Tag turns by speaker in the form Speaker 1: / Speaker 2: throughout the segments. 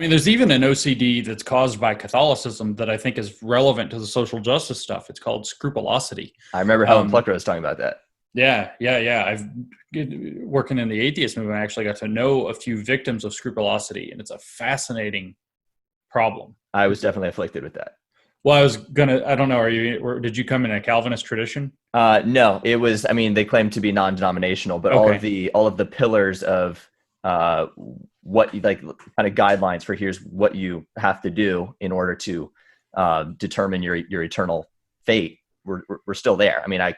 Speaker 1: mean, there's even an OCD that's caused by Catholicism that I think is relevant to the social justice stuff. It's called scrupulosity.
Speaker 2: I remember Helen Plucker was talking about that.
Speaker 1: Yeah. I've working in the atheist movement. I actually got to know a few victims of scrupulosity, and it's a fascinating problem.
Speaker 2: I was definitely afflicted with that.
Speaker 1: Well, I don't know. Did you come in a Calvinist tradition?
Speaker 2: No, it was, I mean, they claim to be non-denominational, but
Speaker 1: Okay.
Speaker 2: all of the pillars of what like kind of guidelines for here's what you have to do in order to determine your eternal fate were still there. I mean, I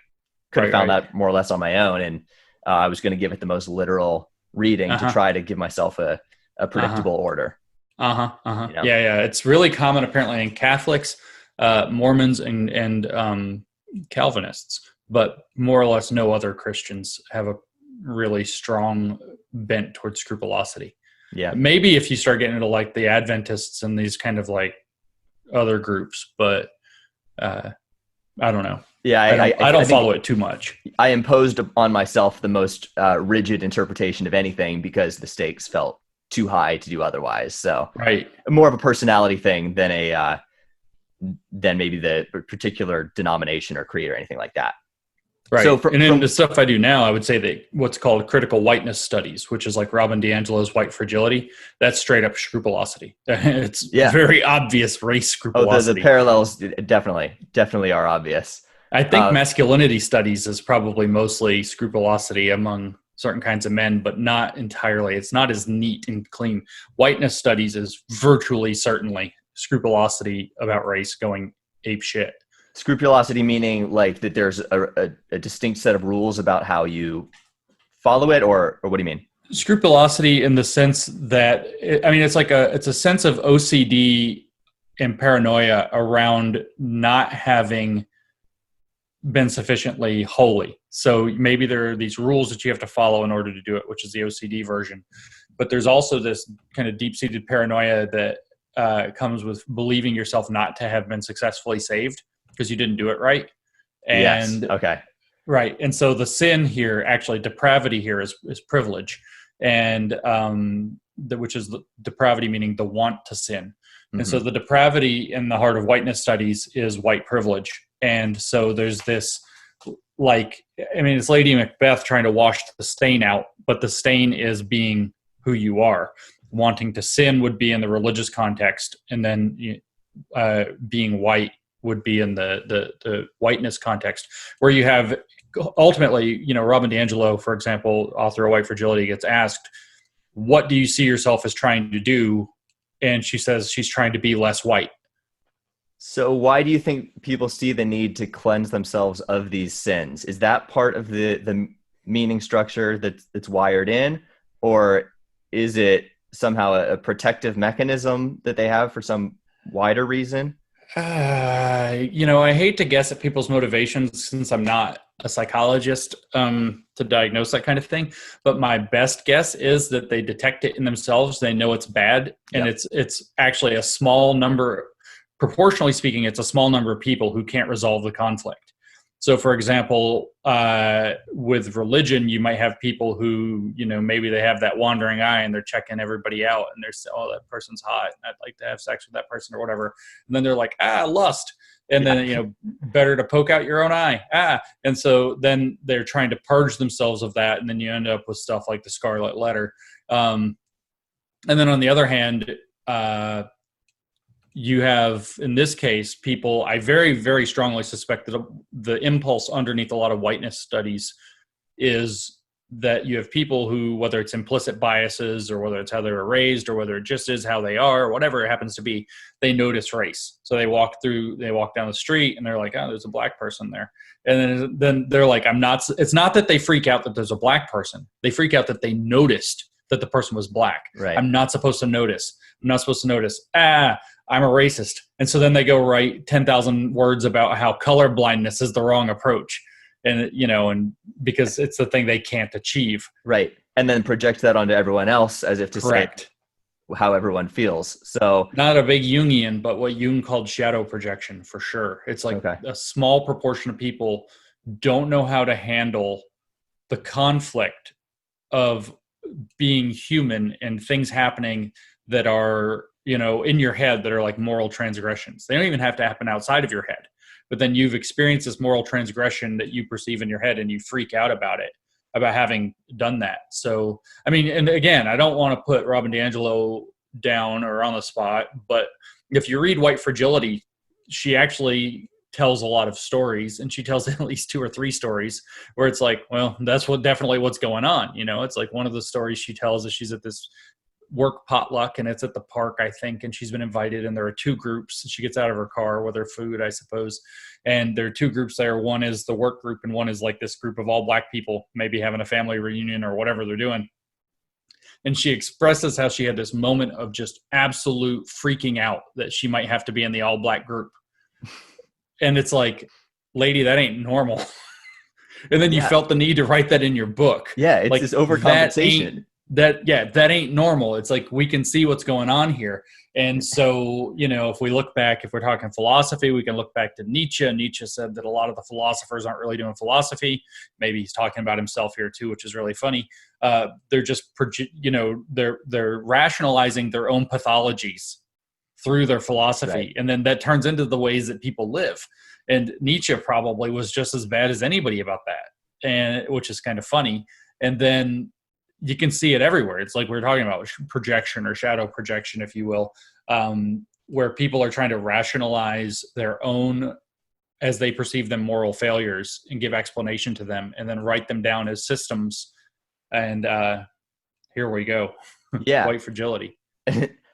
Speaker 2: could have found that more or less on my own, and I was going to give it the most literal reading to try to give myself a predictable order. You know?
Speaker 1: Yeah. It's really common apparently in Catholics, Mormons, and Calvinists, but more or less no other Christians have a really strong bent towards scrupulosity.
Speaker 2: Yeah.
Speaker 1: Maybe if you start getting into like the Adventists and these kind of like other groups, but I don't know.
Speaker 2: Yeah,
Speaker 1: I don't follow it too much.
Speaker 2: I imposed on myself the most rigid interpretation of anything because the stakes felt too high to do otherwise. So more of a personality thing than maybe the particular denomination or creed or anything like that.
Speaker 1: Right. So and in the stuff I do now, I would say that what's called critical whiteness studies, which is like Robin DiAngelo's White Fragility, that's straight up scrupulosity. It's very obvious race scrupulosity.
Speaker 2: The parallels definitely are obvious.
Speaker 1: I think masculinity studies is probably mostly scrupulosity among certain kinds of men, but not entirely. It's not as neat and clean. Whiteness studies is virtually certainly scrupulosity about race going ape shit.
Speaker 2: Scrupulosity meaning like that there's a distinct set of rules about how you follow it, or what do you mean?
Speaker 1: Scrupulosity in the sense that, it's a sense of OCD and paranoia around not having been sufficiently holy. So maybe there are these rules that you have to follow in order to do it, which is the OCD version. But there's also this kind of deep-seated paranoia that comes with believing yourself not to have been successfully saved because you didn't do it right. And
Speaker 2: yes. Okay.
Speaker 1: Right. And so the sin here, actually depravity here is privilege. And which is the depravity meaning the want to sin. Mm-hmm. And so the depravity in the heart of whiteness studies is white privilege. And so there's this it's Lady Macbeth trying to wash the stain out, but the stain is being who you are. Wanting to sin would be in the religious context, and then being white would be in the whiteness context, where you have ultimately, Robin DiAngelo, for example, author of White Fragility, gets asked, what do you see yourself as trying to do? And she says she's trying to be less white.
Speaker 2: So why do you think people see the need to cleanse themselves of these sins? Is that part of the meaning structure that's wired in, or is it somehow a protective mechanism that they have for some wider reason?
Speaker 1: I hate to guess at people's motivations since I'm not a psychologist to diagnose that kind of thing. But my best guess is that they detect it in themselves. They know it's bad. And it's actually a small number, proportionally speaking, it's a small number of people who can't resolve the conflict. So, for example, with religion, you might have people who, maybe they have that wandering eye and they're checking everybody out and they're saying, oh, that person's hot, I'd like to have sex with that person or whatever. And then they're like, lust. And then, better to poke out your own eye. And so then they're trying to purge themselves of that. And then you end up with stuff like the Scarlet Letter. And then on the other hand, you have, in this case, people, I very, very strongly suspect that the impulse underneath a lot of whiteness studies is that you have people who, whether it's implicit biases or whether it's how they were raised or whether it just is how they are, or whatever it happens to be, they notice race. So they walk down the street and they're like, oh, there's a black person there. And then they're like, it's not that they freak out that there's a black person. They freak out that they noticed that the person was black.
Speaker 2: Right.
Speaker 1: I'm not supposed to notice. I'm a racist. And so then they go write 10,000 words about how color blindness is the wrong approach. And, and because it's the thing they can't achieve.
Speaker 2: Right. And then project that onto everyone else as if to say how everyone feels. So
Speaker 1: not a big Jungian, but what Jung called shadow projection for sure. It's like a small proportion of people don't know how to handle the conflict of being human and things happening that are in your head that are like moral transgressions. They don't even have to happen outside of your head, but then you've experienced this moral transgression that you perceive in your head and you freak out about it, about having done that. So, I mean, and again, I don't want to put Robin DiAngelo down or on the spot, but if you read White Fragility, she actually tells a lot of stories, and she tells at least 2 or 3 stories where it's like, well, that's definitely what's going on. It's like one of the stories she tells is she's at this work potluck, and it's at the park, I think, and she's been invited, and there are 2 groups. She gets out of her car with her food, I suppose, and there are 2 groups there. One is the work group, and one is like this group of all black people maybe having a family reunion or whatever they're doing. And she expresses how she had this moment of just absolute freaking out that she might have to be in the all black group. And it's like, lady, that ain't normal. And then you felt the need to write that in your book.
Speaker 2: Yeah, it's
Speaker 1: like,
Speaker 2: this overcompensation.
Speaker 1: That ain't normal. It's like, we can see what's going on here. And so, if we look back, if we're talking philosophy, we can look back to Nietzsche. Nietzsche said that a lot of the philosophers aren't really doing philosophy. Maybe he's talking about himself here too, which is really funny. They're just, they're rationalizing their own pathologies through their philosophy.
Speaker 2: Right.
Speaker 1: And then that turns into the ways that people live. And Nietzsche probably was just as bad as anybody about that, and which is kind of funny. And then you can see it everywhere. It's like we were talking about projection or shadow projection, if you will, where people are trying to rationalize their own, as they perceive them, moral failures and give explanation to them and then write them down as systems. And here we go.
Speaker 2: Yeah.
Speaker 1: White Fragility.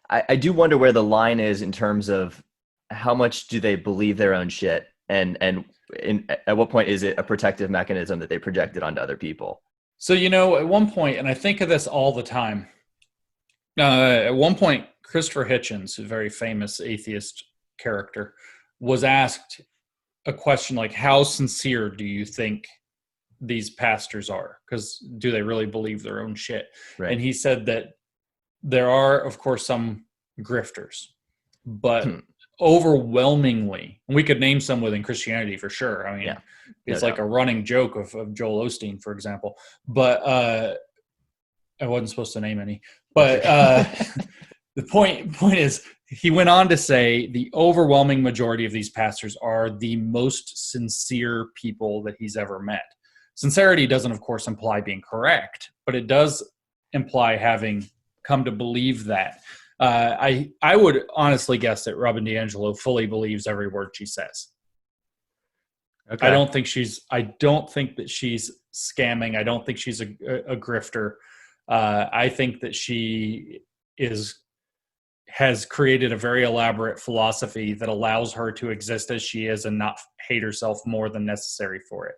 Speaker 2: I do wonder where the line is in terms of how much do they believe their own shit, and at what point is it a protective mechanism that they projected onto other people?
Speaker 1: So, at one point, and I think of this all the time, at one point, Christopher Hitchens, a very famous atheist character, was asked a question like, how sincere do you think these pastors are? Because do they really believe their own shit? Right. And he said that there are, of course, some grifters, but overwhelmingly, and we could name some within Christianity for sure. I mean, it's like a running joke of Joel Osteen, for example. But I wasn't supposed to name any. But the point is, he went on to say the overwhelming majority of these pastors are the most sincere people that he's ever met. Sincerity doesn't, of course, imply being correct, but it does imply having come to believe that. I would honestly guess that Robin DiAngelo fully believes every word she says. Okay. I don't think that she's scamming. I don't think she's a grifter. I think that she has created a very elaborate philosophy that allows her to exist as she is and not hate herself more than necessary for it.